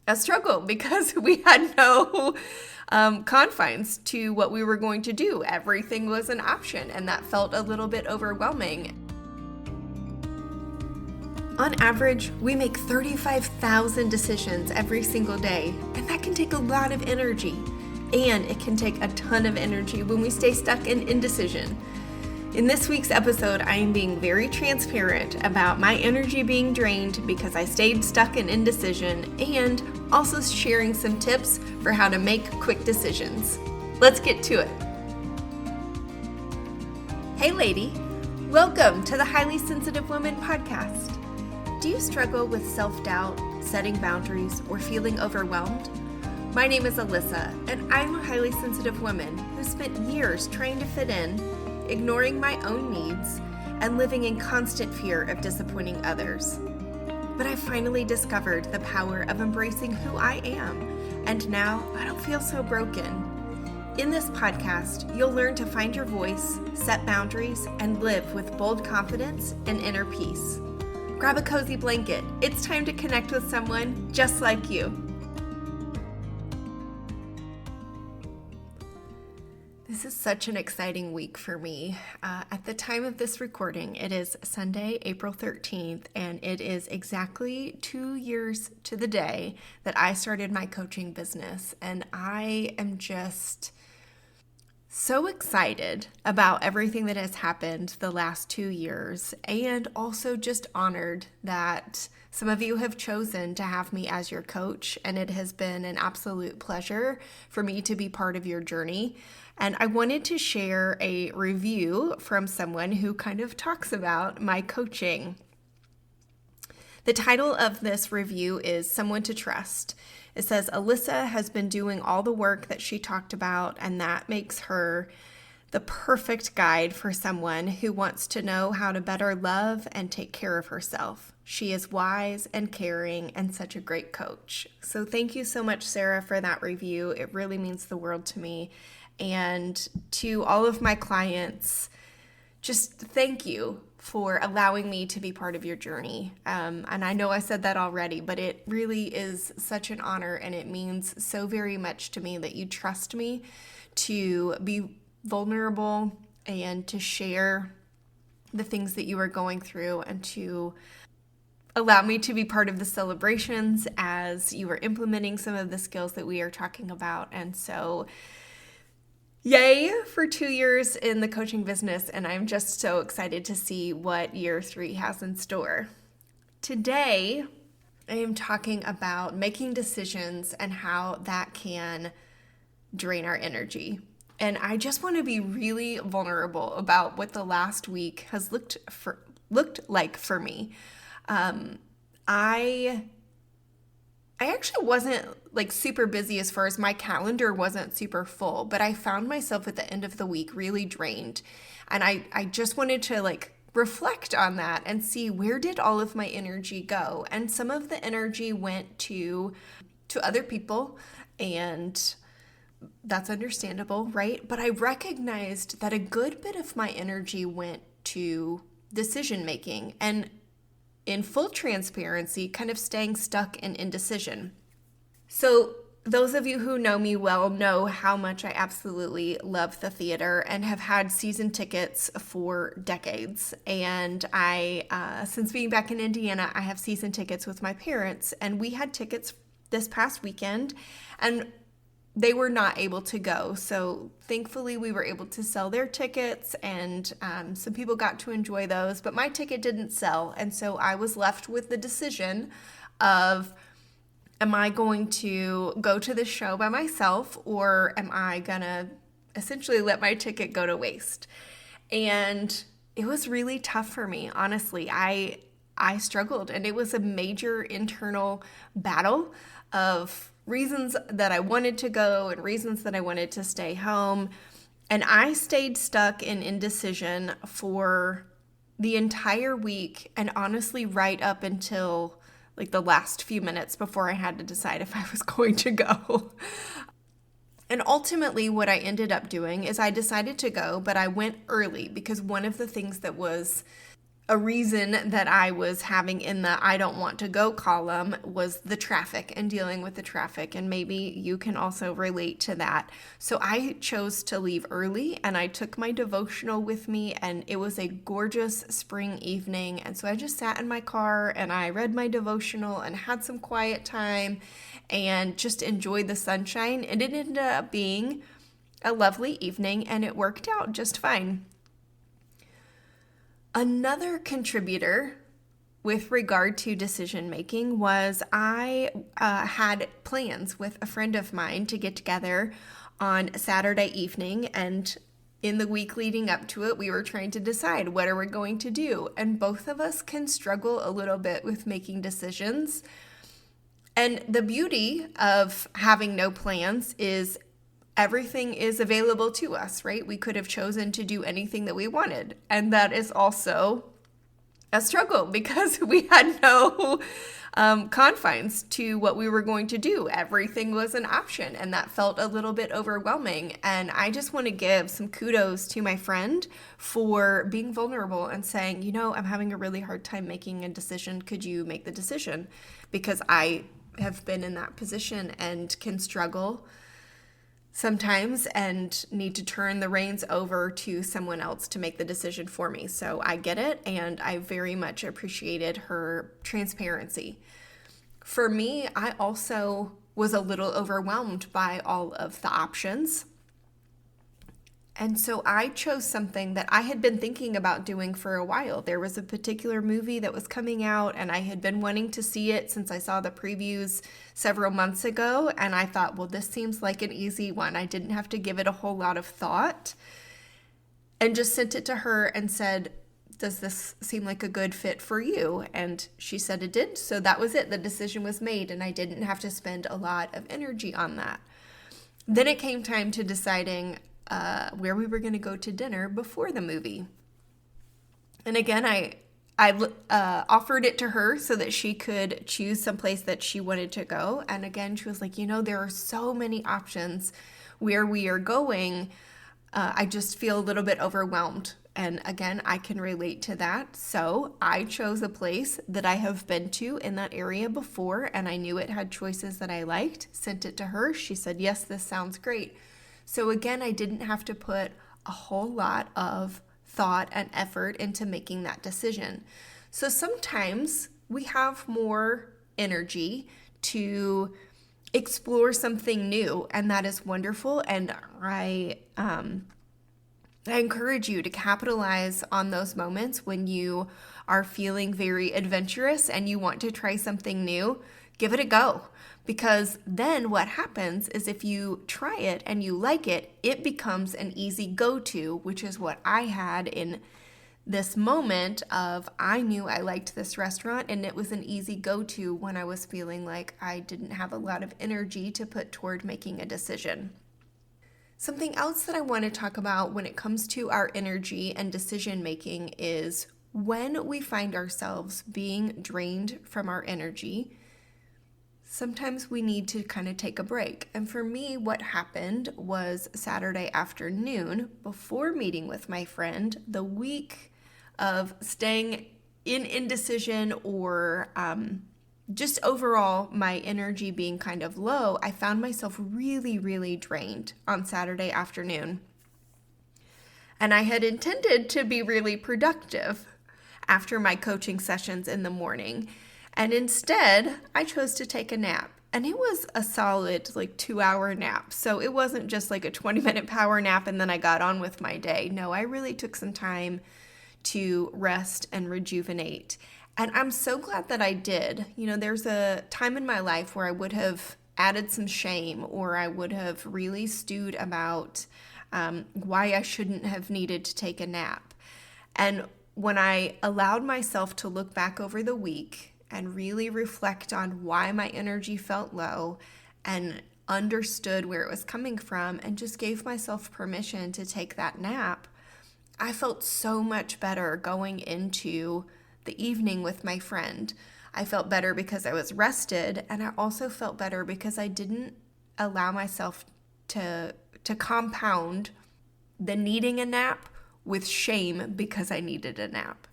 a struggle because we had no confines to what we were going to do. Everything was an option, and that felt a little bit overwhelming. On average, we make 35,000 decisions every single day, and that can take a lot of energy. And it can take a ton of energy when we stay stuck in indecision. In this week's episode, I am being very transparent about my energy being drained because I stayed stuck in indecision, and also sharing some tips for how to make quick decisions. Let's get to it. Hey lady, welcome to the Highly Sensitive Woman podcast. Do you struggle with self-doubt, setting boundaries, or feeling overwhelmed? My name is Alyssa, and I'm a highly sensitive woman who spent years trying to fit in, ignoring my own needs, and living in constant fear of disappointing others. But I finally discovered the power of embracing who I am, and now I don't feel so broken. In this podcast, you'll learn to find your voice, set boundaries, and live with bold confidence and inner peace. Grab a cozy blanket. It's time to connect with someone just like you. This is such an exciting week for me. At the time of this recording, it is Sunday, April 13th, and it is exactly 2 years to the day that I started my coaching business. And I am just so excited about everything that has happened the last 2 years, and also just honored that some of you have chosen to have me as your coach, and it has been an absolute pleasure for me to be part of your journey. And I wanted to share a review from someone who kind of talks about my coaching. The title of this review is Someone to Trust. It says, Alyssa has been doing all the work that she talked about, and that makes her the perfect guide for someone who wants to know how to better love and take care of herself. She is wise and caring and such a great coach. So thank you so much, Sarah, for that review. It really means the world to me. And to all of my clients, just thank you for allowing me to be part of your journey. And I know I said that already, but it really is such an honor, and it means so very much to me that you trust me to be vulnerable and to share the things that you are going through, and to allow me to be part of the celebrations as you are implementing some of the skills that we are talking about. And so yay for 2 years in the coaching business, and I'm just so excited to see what year 3 has in store. Today, I am talking about making decisions and how that can drain our energy. And I just want to be really vulnerable about what the last week has looked like for me. I actually wasn't like super busy as far as my calendar wasn't super full, but I found myself at the end of the week really drained. And I just wanted to like reflect on that and see, where did all of my energy go? And some of the energy went to other people, and that's understandable, right? But I recognized that a good bit of my energy went to decision making, and in full transparency, kind of staying stuck in indecision. So those of you who know me well know how much I absolutely love the theater and have had season tickets for decades. And since being back in Indiana, I have season tickets with my parents, and we had tickets this past weekend, and they were not able to go. So thankfully we were able to sell their tickets, and some people got to enjoy those, but my ticket didn't sell. And so I was left with the decision of, am I going to go to the show by myself, or am I gonna essentially let my ticket go to waste? And it was really tough for me, honestly. I struggled, and it was a major internal battle of reasons that I wanted to go and reasons that I wanted to stay home. And I stayed stuck in indecision for the entire week, and honestly right up until like the last few minutes before I had to decide if I was going to go. And ultimately what I ended up doing is I decided to go, but I went early because one of the things that was A reason that I was having in the I don't want to go column was the traffic and dealing with the traffic. And maybe you can also relate to that. So I chose to leave early and I took my devotional with me, and it was a gorgeous spring evening. And so I just sat in my car and I read my devotional and had some quiet time and just enjoyed the sunshine. And it ended up being a lovely evening and it worked out just fine. Another contributor with regard to decision making was I had plans with a friend of mine to get together on Saturday evening, and in the week leading up to it, we were trying to decide what are we going to do, and both of us can struggle a little bit with making decisions. And the beauty of having no plans is everything is available to us, right? We could have chosen to do anything that we wanted. And that is also a struggle because we had no confines to what we were going to do. Everything was an option, and that felt a little bit overwhelming. And I just want to give some kudos to my friend for being vulnerable and saying, I'm having a really hard time making a decision. Could you make the decision? Because I have been in that position and can struggle sometimes and need to turn the reins over to someone else to make the decision for me. So I get it, and I very much appreciated her transparency. For me, I also was a little overwhelmed by all of the options. And so I chose something that I had been thinking about doing for a while. There was a particular movie that was coming out, and I had been wanting to see it since I saw the previews several months ago. And I thought, well, this seems like an easy one. I didn't have to give it a whole lot of thought, and just sent it to her and said, does this seem like a good fit for you? And she said it did. So that was it. The decision was made, and I didn't have to spend a lot of energy on that. Then it came time to deciding where we were going to go to dinner before the movie. And again, I offered it to her so that she could choose someplace that she wanted to go. And again, she was like, there are so many options where we are going. I just feel a little bit overwhelmed. And again, I can relate to that. So I chose a place that I have been to in that area before, and I knew it had choices that I liked, sent it to her. She said, yes, this sounds great. So again, I didn't have to put a whole lot of thought and effort into making that decision. So sometimes we have more energy to explore something new, and that is wonderful. And I encourage you to capitalize on those moments when you are feeling very adventurous and you want to try something new. Give it a go. Because then what happens is if you try it and you like it, it becomes an easy go-to, which is what I had in this moment of I knew I liked this restaurant, and it was an easy go-to when I was feeling like I didn't have a lot of energy to put toward making a decision. Something else that I want to talk about when it comes to our energy and decision making is when we find ourselves being drained from our energy, sometimes we need to kind of take a break. And for me, what happened was Saturday afternoon, before meeting with my friend, the week of staying in indecision or just overall my energy being kind of low, I found myself really, really drained on Saturday afternoon. And I had intended to be really productive after my coaching sessions in the morning. And instead, I chose to take a nap. And it was a solid 2-hour nap. So it wasn't just like a 20-minute power nap and then I got on with my day. No, I really took some time to rest and rejuvenate. And I'm so glad that I did. There's a time in my life where I would have added some shame, or I would have really stewed about why I shouldn't have needed to take a nap. And when I allowed myself to look back over the week and really reflect on why my energy felt low and understood where it was coming from and just gave myself permission to take that nap, I felt so much better going into the evening with my friend. I felt better because I was rested, and I also felt better because I didn't allow myself to compound the needing a nap with shame because I needed a nap.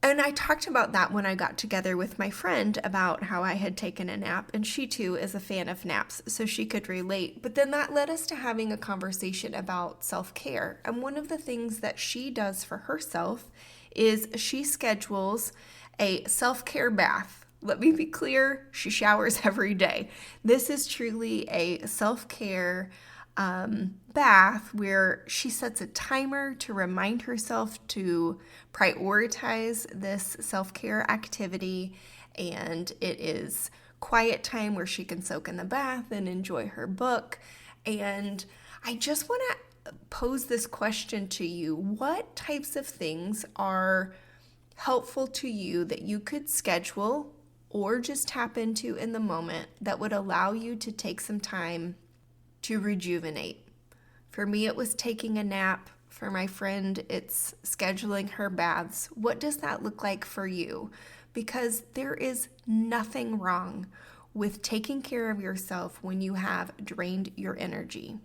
And I talked about that when I got together with my friend about how I had taken a nap, and she too is a fan of naps, so she could relate. But then that led us to having a conversation about self-care. And one of the things that she does for herself is she schedules a self-care bath. Let me be clear, she showers every day. This is truly a self-care bath where she sets a timer to remind herself to prioritize this self-care activity, and it is quiet time where she can soak in the bath and enjoy her book. And I just want to pose this question to you. What types of things are helpful to you that you could schedule or just tap into in the moment that would allow you to take some time to rejuvenate? For me, it was taking a nap. For my friend, it's scheduling her baths. What does that look like for you? Because there is nothing wrong with taking care of yourself when you have drained your energy.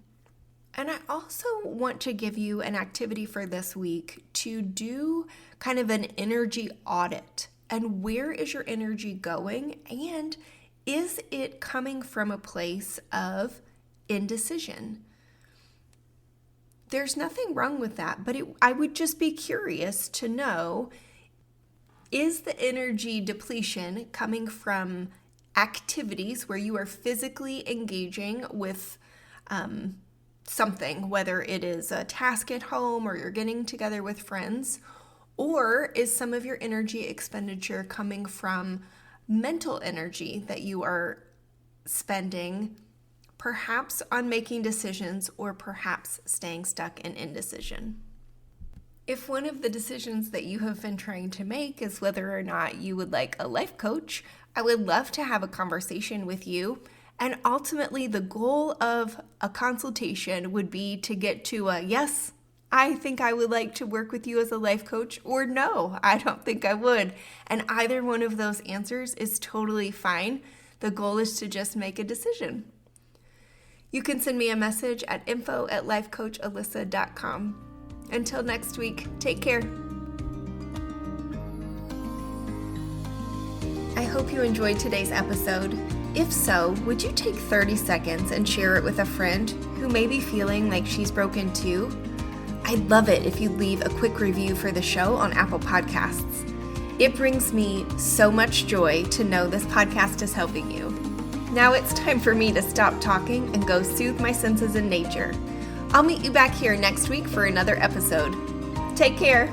And I also want to give you an activity for this week to do kind of an energy audit. And where is your energy going? And is it coming from a place of indecision? There's nothing wrong with that, but I would just be curious to know, is the energy depletion coming from activities where you are physically engaging with something, whether it is a task at home or you're getting together with friends, or is some of your energy expenditure coming from mental energy that you are spending perhaps on making decisions or perhaps staying stuck in indecision? If one of the decisions that you have been trying to make is whether or not you would like a life coach, I would love to have a conversation with you. And ultimately, the goal of a consultation would be to get to a yes, I think I would like to work with you as a life coach, or no, I don't think I would. And either one of those answers is totally fine. The goal is to just make a decision. You can send me a message at info@lifecoachalyssa.com. Until next week, take care. I hope you enjoyed today's episode. If so, would you take 30 seconds and share it with a friend who may be feeling like she's broken too? I'd love it if you'd leave a quick review for the show on Apple Podcasts. It brings me so much joy to know this podcast is helping you. Now it's time for me to stop talking and go soothe my senses in nature. I'll meet you back here next week for another episode. Take care.